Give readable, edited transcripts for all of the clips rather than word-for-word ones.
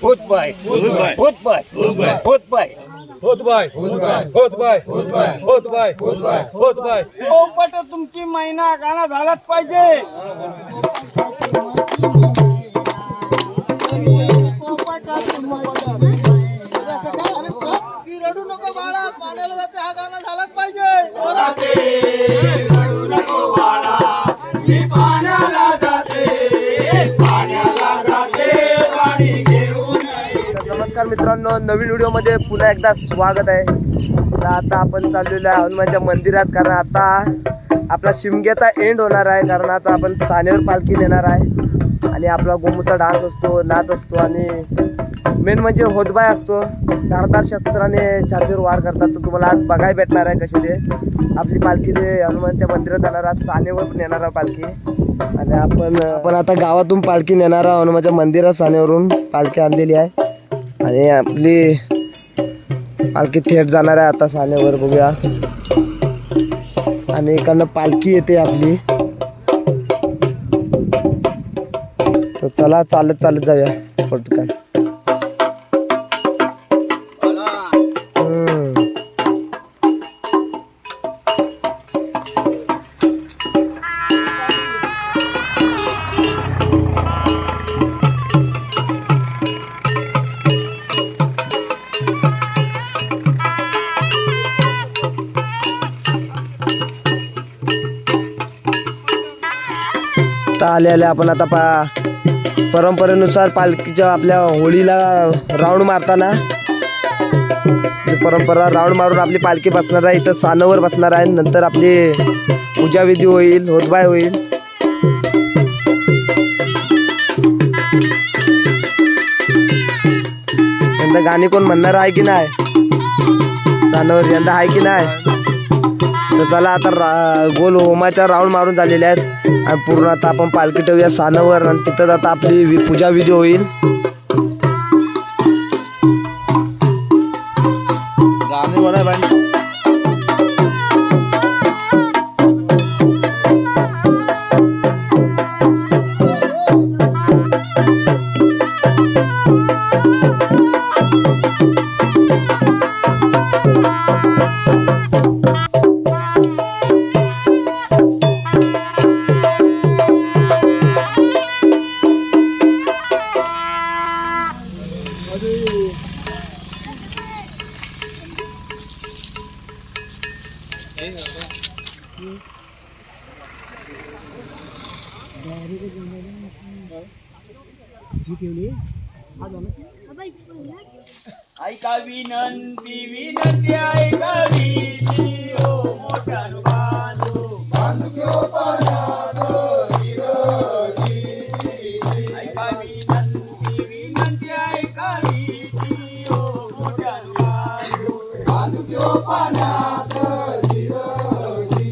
होतबाय होतबाय होतबाय होतबाय होतबाय होतबाय होतबाय होतबाय पोपट तुमची महिना गाणं झालाच पाहिजे. रडू नको बाळा, पाण्याला जाते हा गाणं झालाच पाहिजे. रडू नको बाळा, मी पाण्याला जाते, पाण्याला जाते, पाणी घेऊन. नमस्कार मित्रांनो, नवीन व्हिडिओ मध्ये पुन्हा एकदा स्वागत आहे. तर आता आपण चाललेलो आहे हनुमानच्या मंदिरात, कारण आता आपला शिमग्याचा एंड होणार आहे. कारण आता आपण सानेवर पालखी नेणार आहे आणि आपला गोमूत्र डान्स असतो, नाच असतो आणि मेन म्हणजे होतबाय असतो. धारदार शस्त्राने छातीवर वार करतात. तर तुम्हाला आज बघायला भेटणार आहे कशी ते आपली पालखी जे हनुमानच्या मंदिरात जाणार आहे. सानेवर नेणार आहे पालखी आणि आपण आता गावातून पालखी नेणार आहोत हनुमानच्या मंदिरात. सानेवरून पालखी आणलेली आहे आणि आपली पालखी थेट जाणार आहे आता सानेवर. बघूया आणि इकडनं पालखी येते आपली. तर चला चालत चालत जाऊया पटकन. आले आपण आता परंपरेनुसार पालखीच्या आपल्या होळीला राऊंड मारताना परंपरा राऊंड मारून आपली पालखी बसणार आहे. इथं सानवर बसणार आहे. नंतर आपली पूजाविधी होईल, होतबाय होईल. यंदा गाणी कोण म्हणणार आहे की नाही? सानवर यंदा आहे की नाही? तर चला आता गोल होमाच्या राऊंड मारून झालेले आहेत आणि पूर्ण आता आपण पालखी ठेवूया सानवर आणि तिथं आता आपली पूजा विधी होईल. गाणे बोला भाई. ऐका विनंती विनंती ऐकावी हो मोठ्या बांधू बांधू घेऊ पाण्यात विरोधी. ऐका विनंती विनंती ऐकावी हो मोठ्या बांधू बांधू घेऊ पाण्यात विरोधी.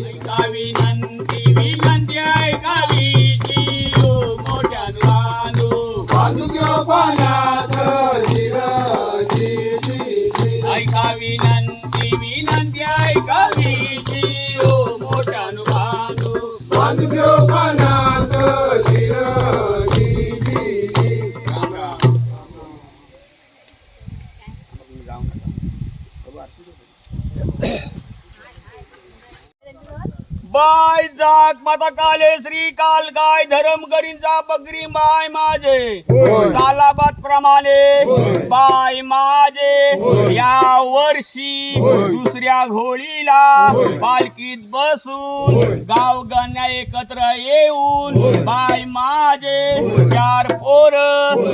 ऐका विनंती विनंती ऐकावी हो मोठ्या बांधू बांधू घेऊ पाण्यात. ऐका विनंती विनंती ऐकावी हो मोठ्या बांधू बांधू घेऊ पाण्यात. बाय जाग माता काले श्री काल गाय धरम करींचा बकरी बाय माझे सालाबाद प्रमाणे बाय माझे या वर्षी दुसऱ्या होळीला पालखीत बसून गावगण्या एकत्र येऊन बाय माझे चार पोर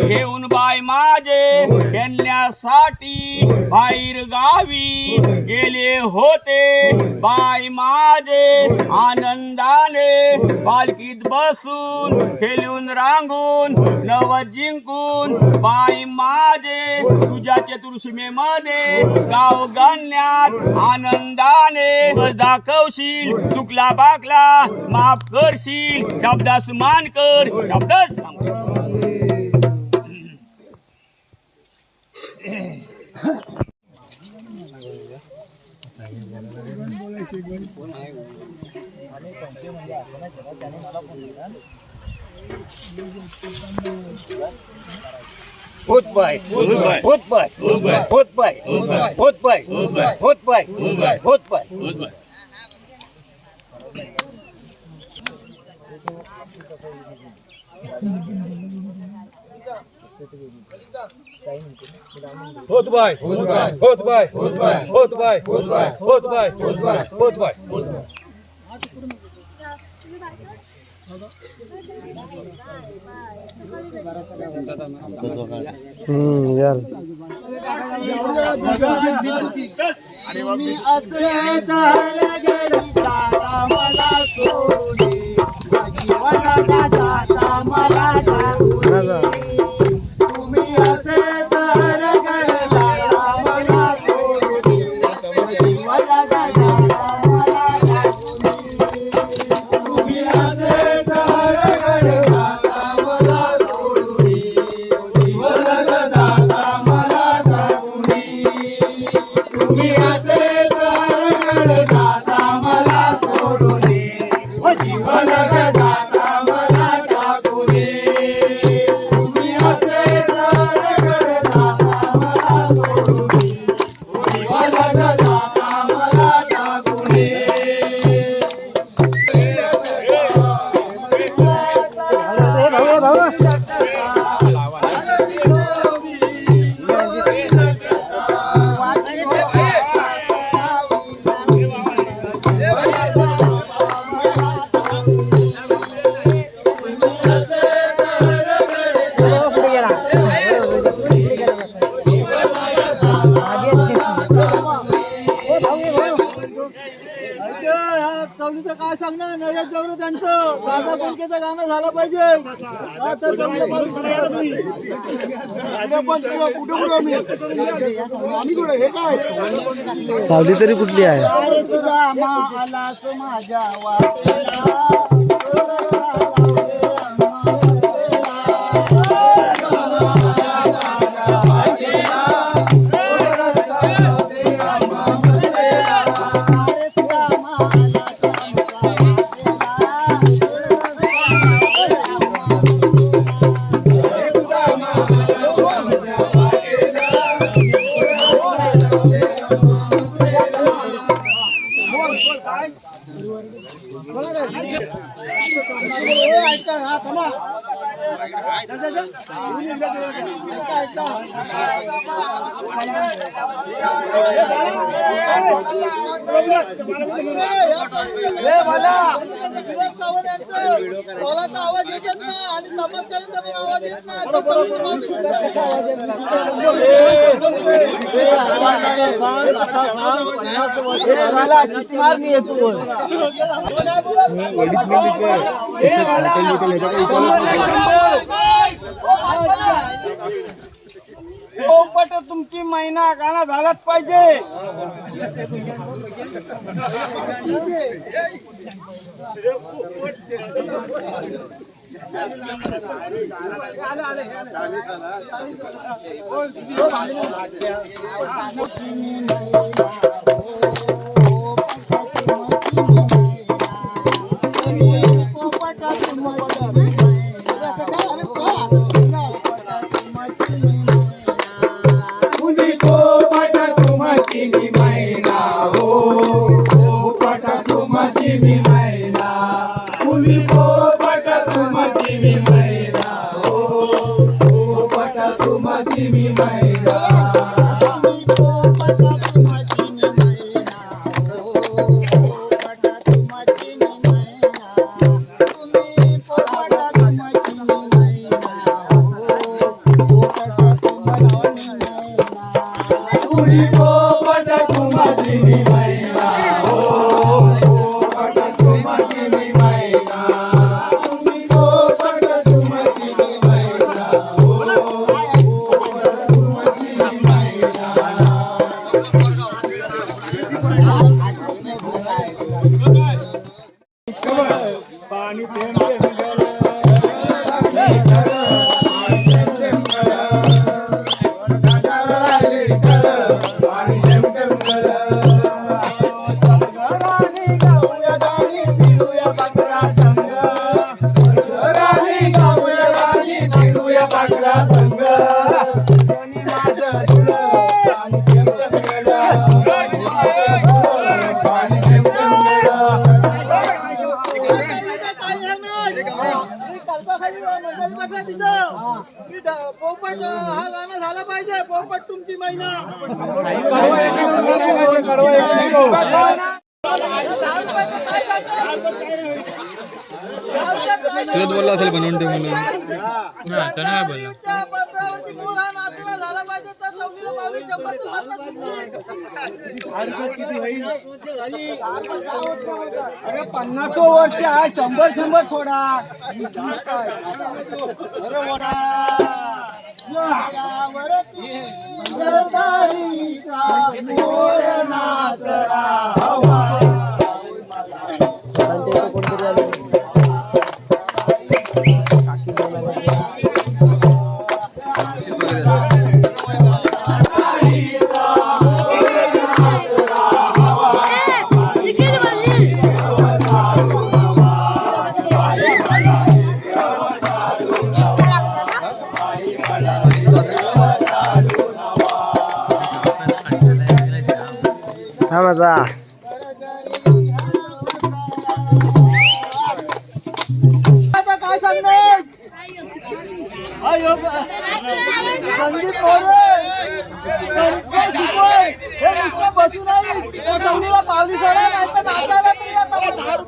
घेऊन बाय माझे खेळण्यासाठी बाहेर गावी गेले होते. बाय माझे आनंदाने पालखीत बसून खेळून रांगून नव जिंकून बाय माझे तुझ्या चतुर्शीमेमध्ये गाव गाण्यात आनंदाने दाखवशील. चुकला बाकला माफ करशील. शब्दास मान कर, शब्दास होत पाय होत पाय होत पाय होत पाय होत पाय होत पाय होत बाय होत बाय होत बाय होत बाय होत बाय होत बाय यार तुम्ही असे झाले गेली जाता मला सोडी जीवनाचा जाता मला सांगून तुम्ही असे झाले गेली जाता मला सोडी जीवनाचा जाता मला सांगून तुम्ही असे झाले गेली जाता मला सोडी जीवनाचा जाता मला सांगून तुम्ही असे तरगड जाता मला सोडून जीवन जाता मला टाकून तुम्ही असे तरगड जाता मला सोडून जीवन जाता मला टाकून कवलीचं काय सांगणार नरेश जवळ त्यांचं राधा कोणकेचं गाणं झालं पाहिजे हा, तर जमलं पाहिजे. अरे पण कुठे आम्ही कुठे हे काय सावली तरी कुठली आहे? अरे सुद्धा आलास माझ्या वाटेला आवाज येतच नाही आणि तपस्कारांचा पण आवाज येत पोपट तुमची महिना गाणं झालाच पाहिजे. नाही की कल्पाखाली मंडळी बसला तिथं की पोपट हा गाणं झाला पाहिजे. पोपट तुमची मैना. तुला बोलला असेल बनवून ठेव म्हणून. पत्रावरती मोर हा नाचला झाला पाहिजे. तर चौकीला पावली 100 अरे 50 वर्ष आहे 100 थोडा थांबा काय सांगणार. संदीप मोरे हे नुसतं बसून आहे. चौकीला पावली सोडा नाही तर नाचायला तरी आता 10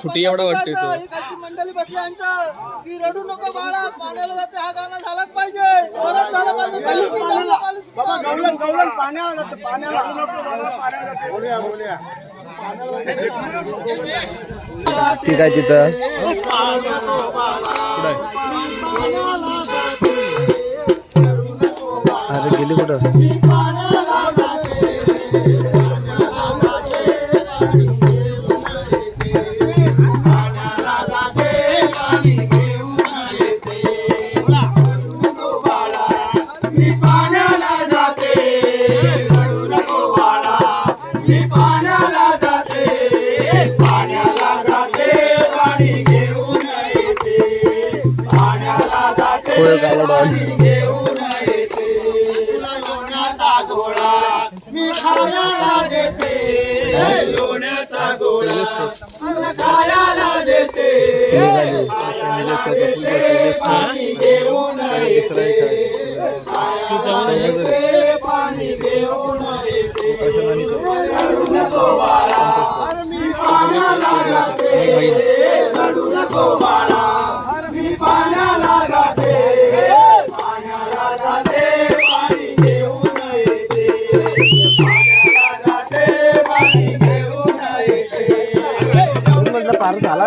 खुटी एवढा वाटतोय तो. मंडळी बसल्यांचा की रडू नको बाळा पाण्याला जाते हा गाणं झालाच पाहिजे. परत झालं पाहिजे. ठीक आहे तिथं अरे गेली कुठं. पार झाला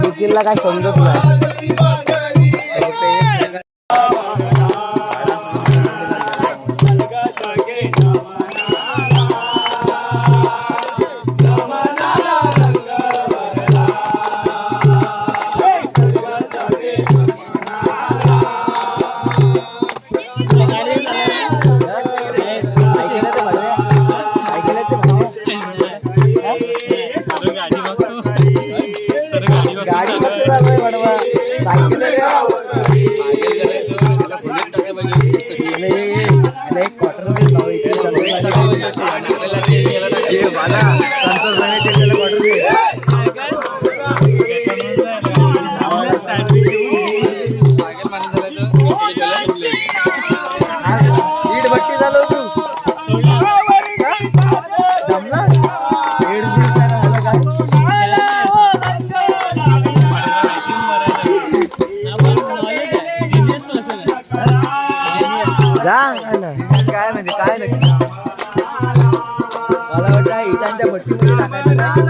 निखिलला काय समजत नाही. ईड भट्टी झालो तू जमला जा काय म्हणजे काय नक्की मला वाटतं इटांच्या भट्टीमध्ये टाकायचं नाही.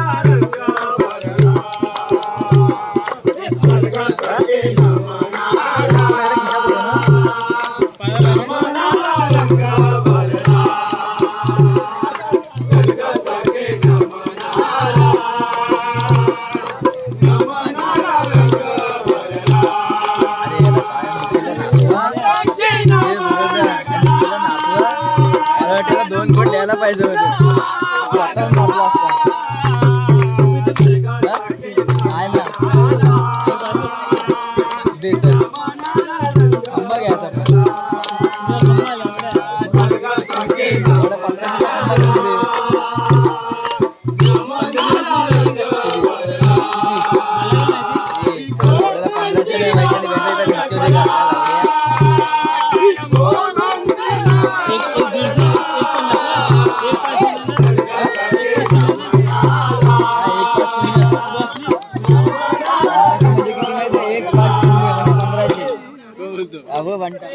दोन कोट द्यायला पाहिजे होते स्वतःहून आपला असता आहे ना द्यायचं आंबा घ्यायचा एवढा 1500 अहो बंटा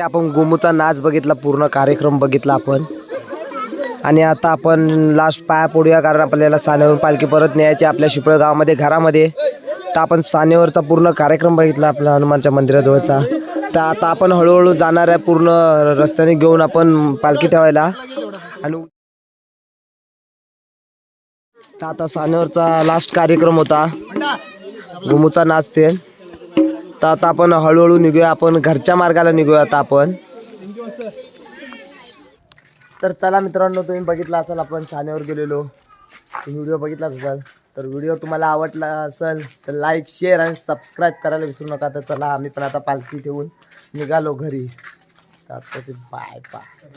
आपण गोमूचा नाच बघितला, पूर्ण कार्यक्रम बघितला आपण, आणि आता आपण लास्ट पाया पडूया कारण आपल्याला सानेवर पालखी परत न्यायची आपल्या शिपळ गावामध्ये घरामध्ये. तर आपण सानेवरचा पूर्ण कार्यक्रम बघितला आपल्या हनुमानच्या मंदिराजवळचा. तर आता आपण हळूहळू जाणार आहे पूर्ण रस्त्याने घेऊन आपण पालखी ठेवायला. आणि आता सानेवरचा लास्ट कार्यक्रम होता गोमूचा नाच ते. तर आता आपण हळूहळू निघूया, आपण घरच्या मार्गाला निघूया आता आपण. तर चला मित्रांनो, तुम्ही बघितलं असाल आपण सानेवर गेलेलो. तुम्ही व्हिडिओ बघितलाच असाल. तर व्हिडिओ तुम्हाला आवडला असेल तर लाईक शेअर आणि सबस्क्राईब करायला विसरू नका. तर चला आम्ही पण आता पालखी ठेवून निघालो घरी. तर आताची बाय बाय.